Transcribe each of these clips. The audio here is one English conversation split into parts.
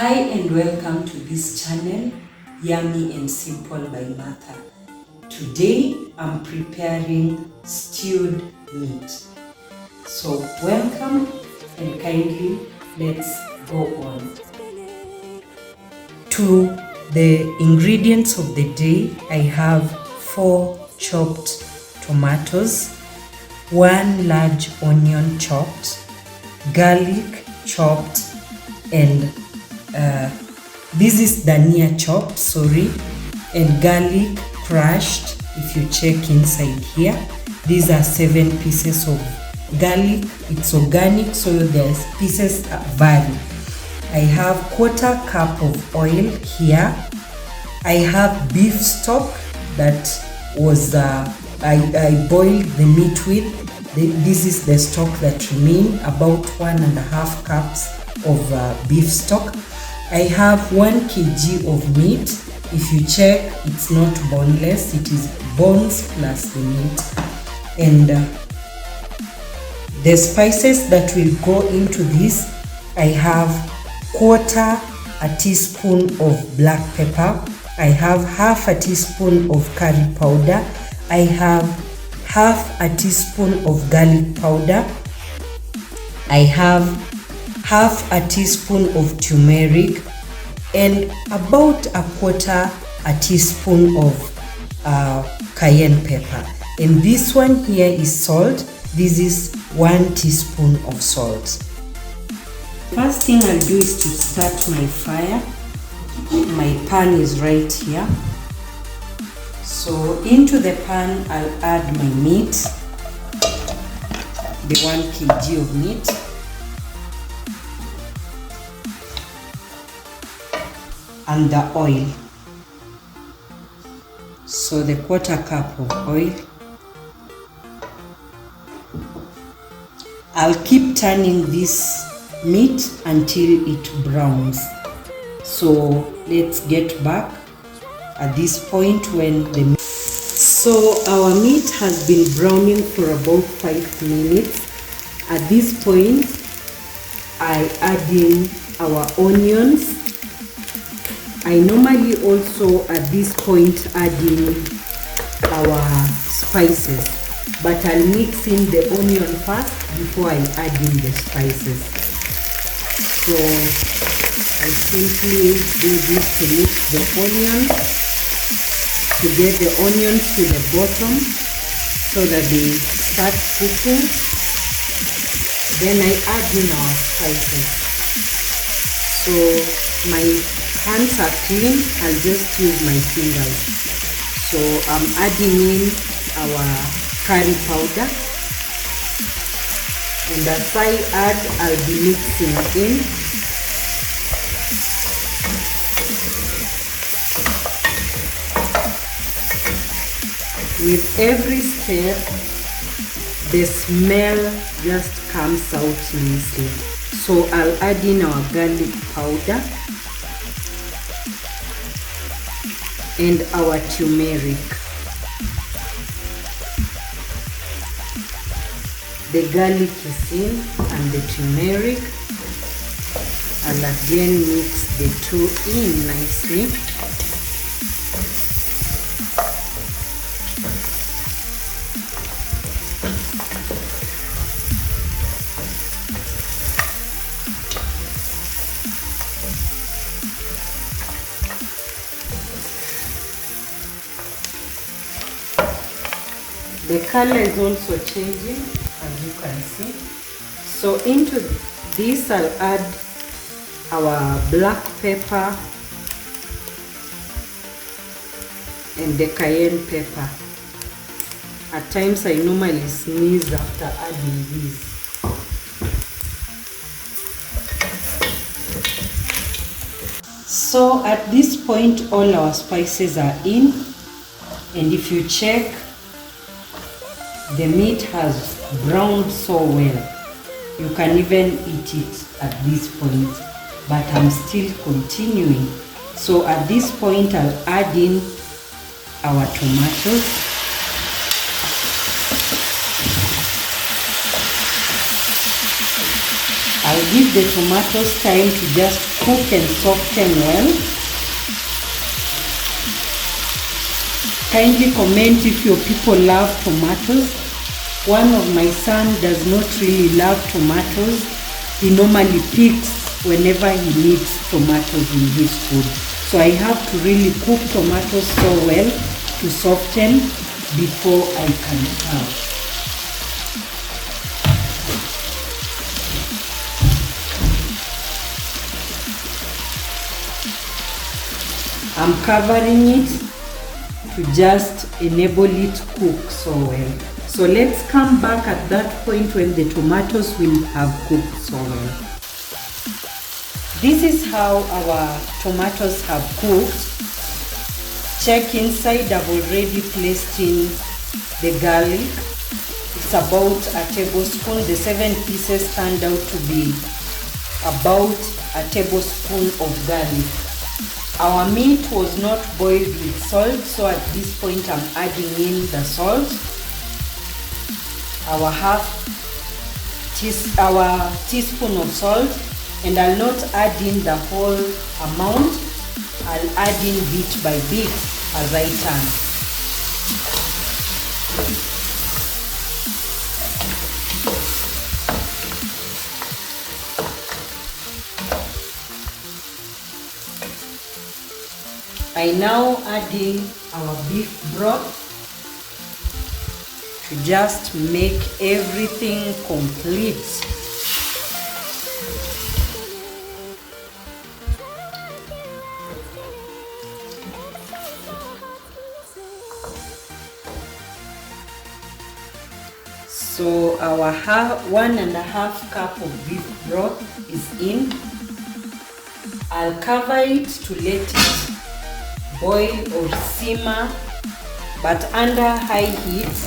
Hi and welcome to this channel, Yummy and Simple by Martha. Today I'm preparing stewed meat. So welcome and kindly let's go on. To the ingredients of the day, I have 4 chopped tomatoes, 1 large onion chopped, garlic chopped, and this is dania chopped, and garlic crushed. If you check inside here, these are 7 pieces of garlic. It's organic, so there's pieces vary. I have 1/4 cup of oil here. I have beef stock that was I boiled the meat with. This is the stock that remained, about 1.5 cups of beef stock. I have 1 kg of meat. If you check, it's not boneless, it is bones plus the meat. And the spices that will go into this, I have 1/4 teaspoon of black pepper. I have 1/2 teaspoon of curry powder. I have 1/2 teaspoon of garlic powder. I have 1/2 teaspoon of turmeric and about 1/4 teaspoon of cayenne pepper. And this one here is salt. This is 1 teaspoon of salt. First thing I'll do is to start my fire. My pan is right here. So into the pan I'll add my meat, the 1 kg of meat. And the oil. So the 1/4 cup of oil. I'll keep turning this meat until it browns. So let's get back at this point when so our meat has been browning for about 5 minutes. At this point I add in our onions. I normally also at this point add in our spices, but I'll mix in the onion first before I add in the spices. So I simply do this to mix the onions, to get the onions to the bottom so that they start cooking. Then I add in our spices. So my hands are clean, I'll just use my fingers. So I'm adding in our curry powder, and as I add, I'll be mixing in. With every step, the smell just comes out nicely. So I'll add in our garlic powder and our turmeric. The garlic is in and the turmeric. I'll again mix the two in nicely. The color is also changing, as you can see. So into this I'll add our black pepper and the cayenne pepper. At times I normally sneeze after adding this. So at this point all our spices are in, and if you check, the meat has browned so well. You can even eat it at this point, but I'm still continuing. So at this point I'll add in our tomatoes. I'll give the tomatoes time to just cook and soften well. Kindly comment if your people love tomatoes. One of my sons does not really love tomatoes. He normally picks whenever he needs tomatoes in his food. So I have to really cook tomatoes so well to soften before I can serve. I'm covering it to just enable it to cook so well. So let's come back at that point when the tomatoes will have cooked so well. This is how our tomatoes have cooked. Check inside, I've already placed in the garlic. It's about a tablespoon. The 7 pieces turned out to be about a tablespoon of garlic. Our meat was not boiled with salt, so at this point I'm adding in the salt. Our teaspoon of salt, and I'll not add in the whole amount. I'll add in bit by bit as I turn. I now add in our beef broth to just make everything complete. So our 1.5 cup of beef broth is in. I'll cover it to let it boil or simmer, but under high heat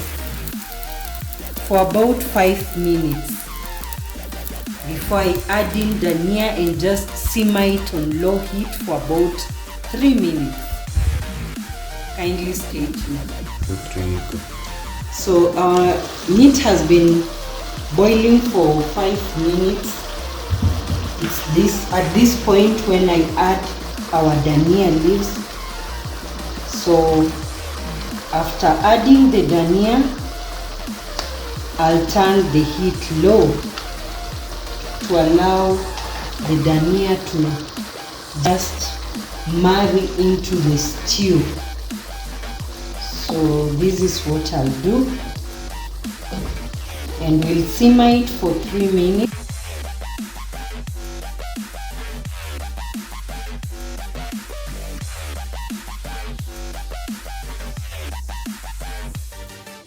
for about 5 minutes before I add in dhania and just simmer it on low heat for about 3 minutes. Kindly stay tuned. So our meat has been boiling for 5 minutes. It's at this point when I add our dhania leaves. So after adding the dhania, I'll turn the heat low to allow the dhania to just marry into the stew. So this is what I'll do, and we'll simmer it for 3 minutes.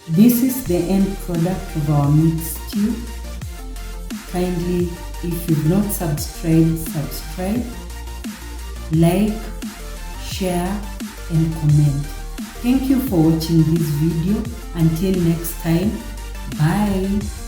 This is the end product of our meat stew. Kindly, if you've not subscribed, subscribe, like, share and comment. Thank you for watching this video. Until next time, bye.